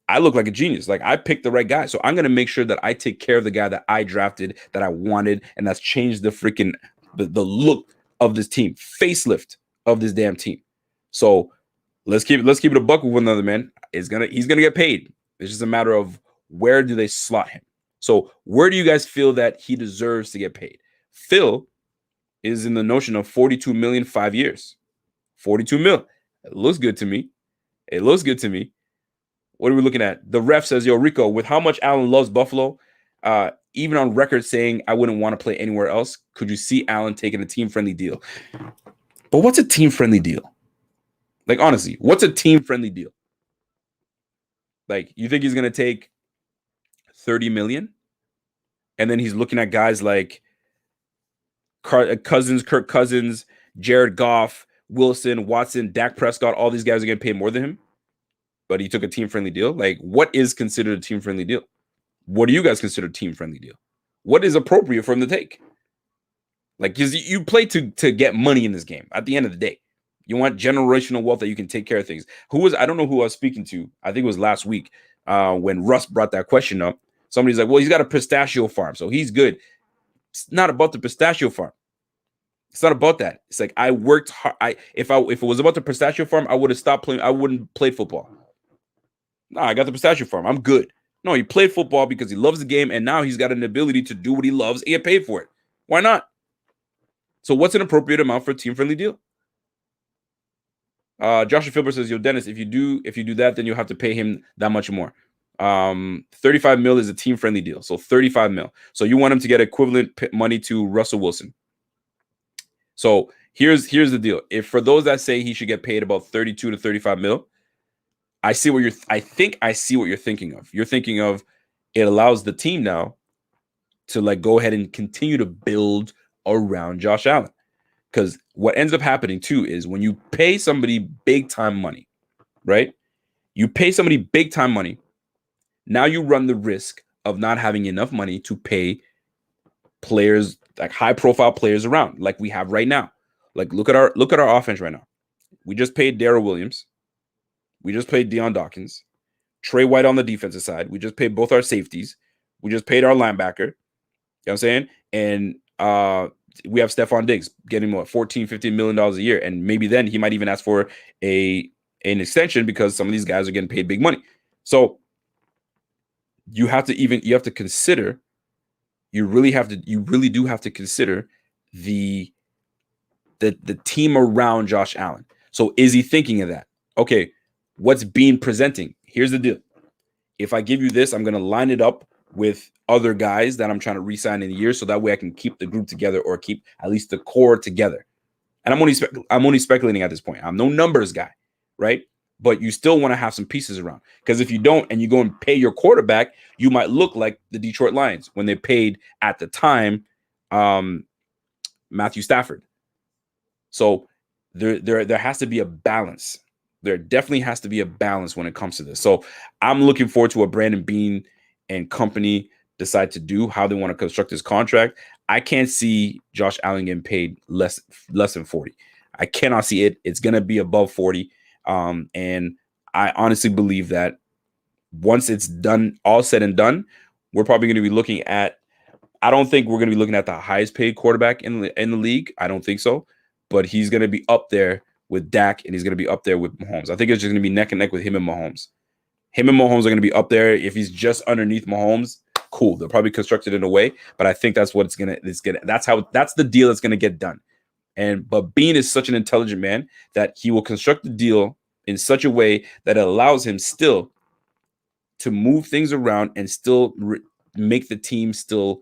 Speaker 1: I look like a genius. Like, I picked the right guy. So I'm going to make sure that I take care of the guy that I drafted, that I wanted, and that's changed the freaking the look of this team, facelift of this damn team. So let's keep it a buck with one another, man. He's gonna get paid. It's just a matter of where do they slot him. So where do you guys feel that he deserves to get paid? Phil is in the notion of 42 million, 5 years. 42 mil. It looks good to me. It looks good to me. What are we looking at? The ref says, yo, Rico, with how much Allen loves Buffalo, even on record saying I wouldn't want to play anywhere else, could you see Allen taking a team-friendly deal? But what's a team-friendly deal? Like, honestly, what's a team-friendly deal? Like, you think he's going to take 30 million? And then he's looking at guys like Kirk Cousins, Jared Goff, Wilson, Watson, Dak Prescott, all these guys are getting paid more than him. But he took a team-friendly deal. Like, what is considered a team-friendly deal? What do you guys consider a team-friendly deal? What is appropriate for him to take? Like, because you play to get money in this game. At the end of the day, you want generational wealth that you can take care of things. I don't know who I was speaking to. I think it was last week when Russ brought that question up. Somebody's like, well, he's got a pistachio farm, so he's good. It's not about the pistachio farm. It's not about that. It's like, I worked hard. If it was about the pistachio farm, I would have stopped playing. I wouldn't play football. No, I got the pistachio farm. I'm good. No, he played football because he loves the game, and now he's got an ability to do what he loves and get paid for it. Why not? So what's an appropriate amount for a team-friendly deal? Joshua Filbert says, yo, Dennis, if you do that, then you'll have to pay him that much more. 35 mil is a team-friendly deal. So 35 mil. So you want him to get equivalent money to Russell Wilson. So here's the deal. If for those that say he should get paid about 32 to 35 mil, I see what you're thinking of. You're thinking of it allows the team now to like go ahead and continue to build around Josh Allen. Because what ends up happening too is when you pay somebody big time money, right? You pay somebody big time money. Now you run the risk of not having enough money to pay players, like high profile players around, like we have right now. Like look at our offense right now. We just paid Darrell Williams. We just paid Deion Dawkins, Trey White on the defensive side. We just paid both our safeties. We just paid our linebacker. You know what I'm saying? And we have Stephon Diggs getting what, $14, $15 million a year. And maybe then he might even ask for an extension because some of these guys are getting paid big money. So you really do have to consider the team around Josh Allen. So is he thinking of that? Okay, what's Beane presenting? Here's the deal. If I give you this, I'm going to line it up with other guys that I'm trying to re-sign in the year, so that way I can keep the group together or keep at least the core together. And I'm only speculating at this point. I'm no numbers guy, right? But you still want to have some pieces around, because if you don't and you go and pay your quarterback, you might look like the Detroit Lions when they paid at the time Matthew Stafford. So there has to be a balance. There definitely has to be a balance when it comes to this. So I'm looking forward to what Brandon Beane and company decide to do, how they want to construct this contract. I can't see Josh Allen getting paid less than 40. I cannot see it. It's going to be above 40. And I honestly believe that once it's done, all said and done, we're probably going to be looking at, I don't think we're going to be looking at the highest paid quarterback in the league. I don't think so. But he's going to be up there with Dak, and he's going to be up there with Mahomes. I think it's just going to be neck and neck with him and Mahomes. Him and Mahomes are going to be up there. If he's just underneath Mahomes, cool. They'll probably construct it in a way, but I think that's what that's the deal that's going to get done. But Beane is such an intelligent man that he will construct the deal in such a way that it allows him still to move things around and still make the team still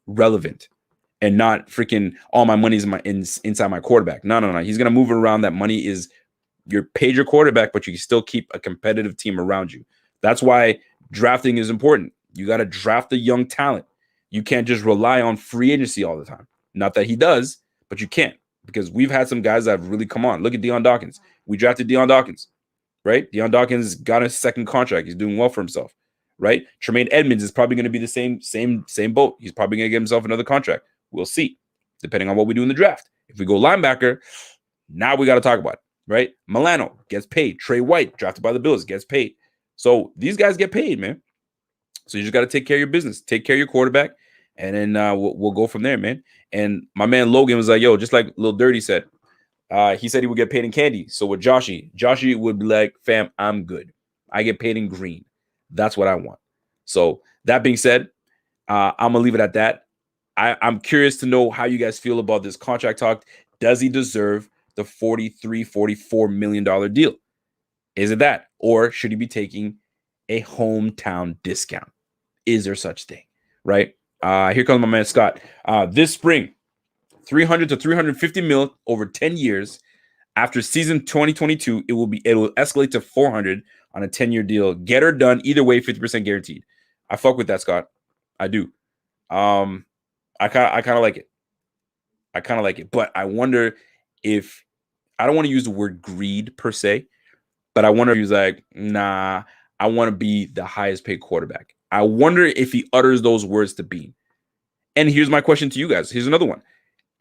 Speaker 1: relevant. And not freaking all my money is inside my quarterback. No. He's going to move it around. That money is, you're paid your quarterback, but you can still keep a competitive team around you. That's why drafting is important. You got to draft the young talent. You can't just rely on free agency all the time. Not that he does, but you can't because we've had some guys that have really come on. Look at Deion Dawkins. We drafted Deion Dawkins, right? Deion Dawkins got a second contract. He's doing well for himself, right? Tremaine Edmonds is probably going to be the same boat. He's probably going to get himself another contract. We'll see, depending on what we do in the draft. If we go linebacker, now we got to talk about it, right? Milano gets paid. Trey White, drafted by the Bills, gets paid. So these guys get paid, man. So you just got to take care of your business, take care of your quarterback, and then we'll go from there, man. And my man Logan was like, yo, just like Lil Dirty said, he said he would get paid in candy. So with Joshy would be like, fam, I'm good. I get paid in green. That's what I want. So that being said, I'm going to leave it at that. I'm curious to know how you guys feel about this contract talk. Does he deserve the $44 million deal? Is it that? Or should he be taking a hometown discount? Is there such thing? Right? Here comes my man Scott. This spring, 300 to 350 mil over 10 years. After season 2022, it will escalate to 400 on a 10-year deal. Get her done. Either way, 50% guaranteed. I fuck with that, Scott. I do. I kind of like it. I kind of like it. But I wonder if I don't want to use the word greed per se, but I wonder if he's like, nah, I want to be the highest paid quarterback. I wonder if he utters those words to Beane. And here's my question to you guys. Here's another one.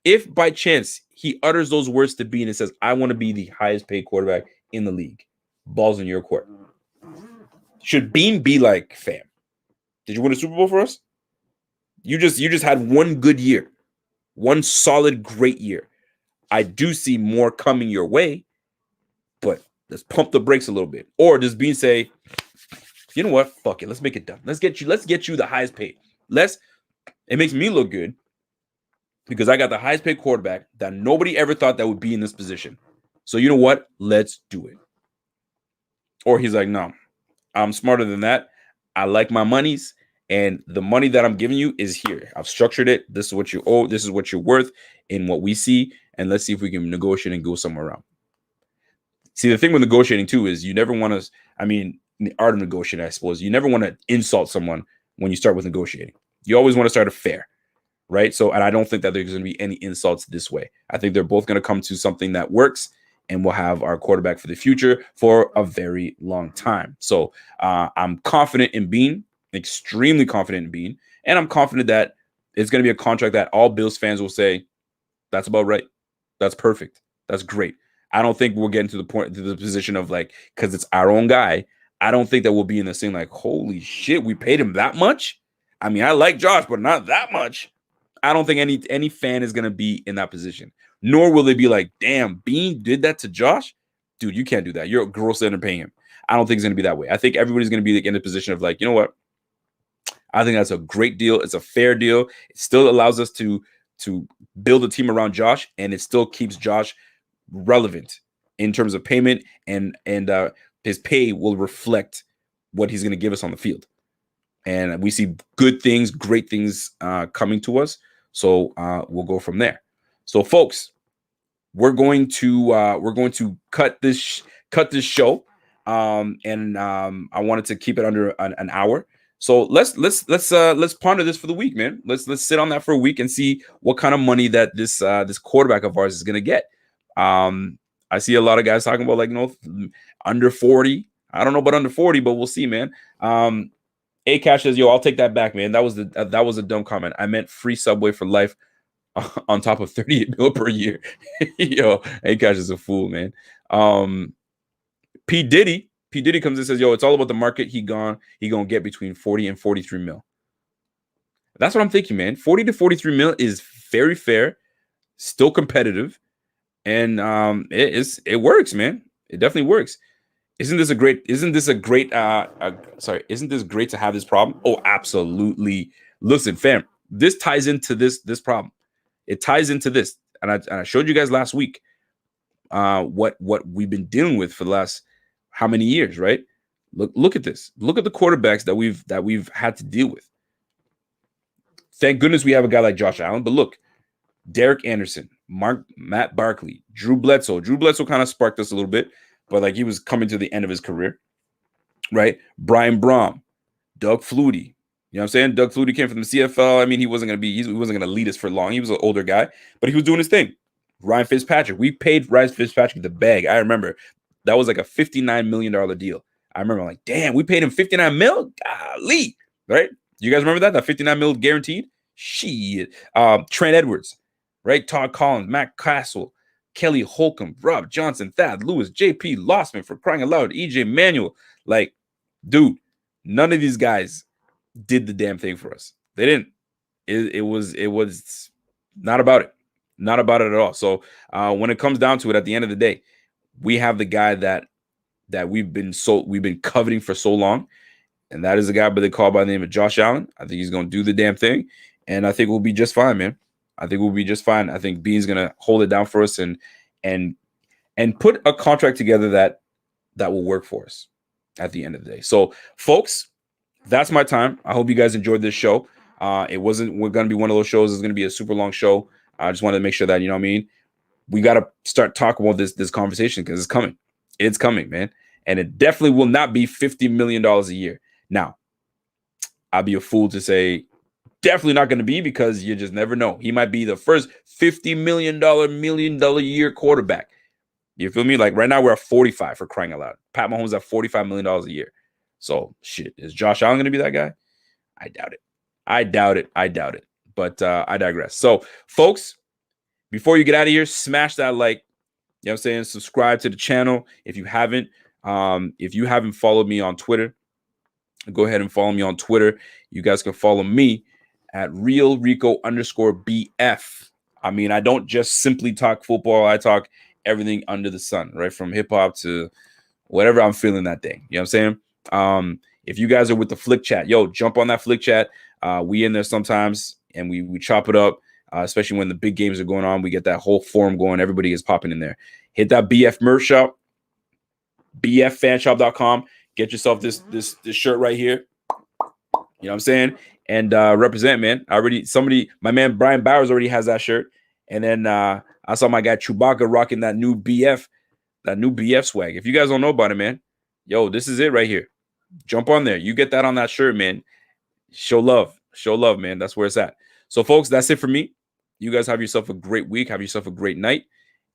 Speaker 1: If by chance he utters those words to Beane and says, I want to be the highest paid quarterback in the league, balls in your court, should Beane be like, fam, did you win a Super Bowl for us? You just had one good year, one solid, great year. I do see more coming your way, but let's pump the brakes a little bit. Or does Beane say, you know what? Fuck it. Let's make it done. Let's get you the highest paid. It makes me look good because I got the highest paid quarterback that nobody ever thought that would be in this position. So you know what? Let's do it. Or he's like, no, I'm smarter than that. I like my monies, and the money that I'm giving you is here. I've structured it. This is what you owe. This is what you're worth in what we see. And let's see if we can negotiate and go somewhere around. See, the thing with negotiating too is you never want to, the art of negotiating, I suppose, you never want to insult someone when you start with negotiating. You always want to start it fair, right? So, and I don't think that there's going to be any insults this way. I think they're both going to come to something that works, and we'll have our quarterback for the future for a very long time. So I'm confident in Beane, extremely confident in Beane, and I'm confident that it's going to be a contract that all Bills fans will say, that's about right. That's perfect. That's great. I don't think we're getting to the position of like, because it's our own guy, I don't think that we'll be in this thing like, holy shit, we paid him that much? I mean, I like Josh, but not that much. I don't think any fan is going to be in that position. Nor will they be like, damn, Beane did that to Josh? Dude, you can't do that. You're grossly underpaying him. I don't think it's going to be that way. I think everybody's going to be in a position of like, you know what? I think that's a great deal. It's a fair deal. It still allows us to build a team around Josh, and it still keeps Josh relevant in terms of payment, and his pay will reflect what he's going to give us on the field. And we see good things, great things coming to us. So we'll go from there. So, folks, we're going to cut this show, and I wanted to keep it under an hour. So let's ponder this for the week, man. Let's sit on that for a week and see what kind of money that this quarterback of ours is going to get. I see a lot of guys talking about like, under 40. I don't know about under 40, but we'll see, man. A-Cash says, yo, I'll take that back, man. That was a dumb comment. I meant free Subway for life on top of 38 mil per year. Yo, A-Cash is a fool, man. P. Diddy comes in and says, yo, it's all about the market. He gonna get between 40 and 43 mil. That's what I'm thinking, man. 40 to 43 mil is very fair, still competitive, and it works, man. It definitely works. Isn't this great to have this problem? Oh, absolutely. Listen, fam, this ties into this problem. It ties into this. And I showed you guys last week what we've been dealing with for the last how many years, right? Look at this. Look at the quarterbacks that we've had to deal with. Thank goodness we have a guy like Josh Allen, but look, Derek Anderson, Matt Barkley, Drew Bledsoe. Drew Bledsoe kind of sparked us a little bit, but like he was coming to the end of his career, right? Brian Brom, Doug Flutie. You know what I'm saying? Doug Flutie came from the CFL. I mean, he wasn't going to lead us for long. He was an older guy, but he was doing his thing. Ryan Fitzpatrick. We paid Ryan Fitzpatrick the bag. I remember that was like a $59 million deal. I remember like, damn, we paid him $59 million. Golly, right? You guys remember that? That $59 million guaranteed? Shit. Trent Edwards, right? Todd Collins, Matt Castle, Kelly Holcomb, Rob Johnson, Thad Lewis, JP Lossman, for crying out loud, EJ Manuel. Like, dude, none of these guys did the damn thing for us. They didn't. It was not about it. Not about it at all. So when it comes down to it, at the end of the day, we have the guy that we've been coveting for so long, and that is a guy by the name of Josh Allen. I think he's going to do the damn thing, and I think we'll be just fine, man. I think we'll be just fine. I think Beane's going to hold it down for us and put a contract together that will work for us at the end of the day. So, folks, that's my time. I hope you guys enjoyed this show. We're going to be one of those shows. It's going to be a super long show. I just wanted to make sure that, you know what I mean, we got to start talking about this conversation because it's coming. It's coming, man. And it definitely will not be $50 million a year. Now, I'd be a fool to say definitely not going to be, because you just never know. He might be the first $50 million a year quarterback. You feel me? Like right now we're at 45, for crying out loud. Pat Mahomes at $45 million a year. So shit, is Josh Allen going to be that guy? I doubt it. But I digress. So, folks, before you get out of here, smash that like. You know what I'm saying? Subscribe to the channel if you haven't. If you haven't followed me on Twitter, go ahead and follow me on Twitter. You guys can follow me at RealRico_BF. I mean, I don't just simply talk football. I talk everything under the sun, right? From hip hop to whatever I'm feeling that day. You know what I'm saying? If you guys are with the Flick Chat, yo, jump on that Flick Chat. We in there sometimes, and we chop it up. Especially when the big games are going on, we get that whole forum going. Everybody is popping in there. Hit that BF merch shop, bffanshop.com. Get yourself this shirt right here. You know what I'm saying? And represent, man. My man Brian Bowers already has that shirt. And then I saw my guy Chewbacca rocking that new BF swag. If you guys don't know about it, man, yo, this is it right here. Jump on there. You get that on that shirt, man. Show love, man. That's where it's at. So, folks, that's it for me. You guys have yourself a great week. Have yourself a great night.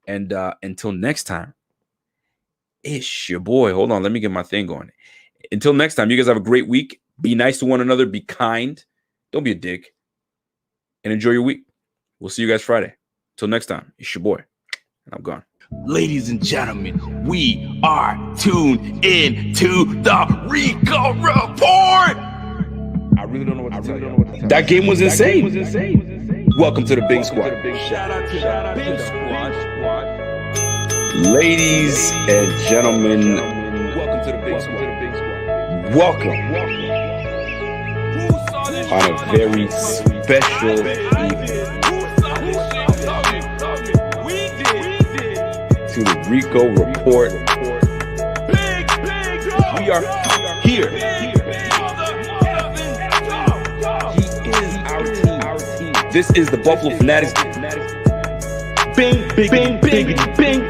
Speaker 1: And until next time, it's your boy. Hold on. Let me get my thing going. Until next time, you guys have a great week. Be nice to one another. Be kind. Don't be a dick. And enjoy your week. We'll see you guys Friday. Until next time, it's your boy. And I'm gone.
Speaker 2: Ladies and gentlemen, we are tuned in to the Rico Report. I really don't know what to tell you.
Speaker 1: That game was insane. Welcome to the Big Squad.
Speaker 2: Shout out to the Big Squad.
Speaker 1: Ladies and gentlemen,
Speaker 2: Welcome to the Big Squad.
Speaker 1: welcome on a very special evening to the Rico Report. We are here. He is our team. This is the Buffalo Fanatics. Bing, bing, bing, bing, bing.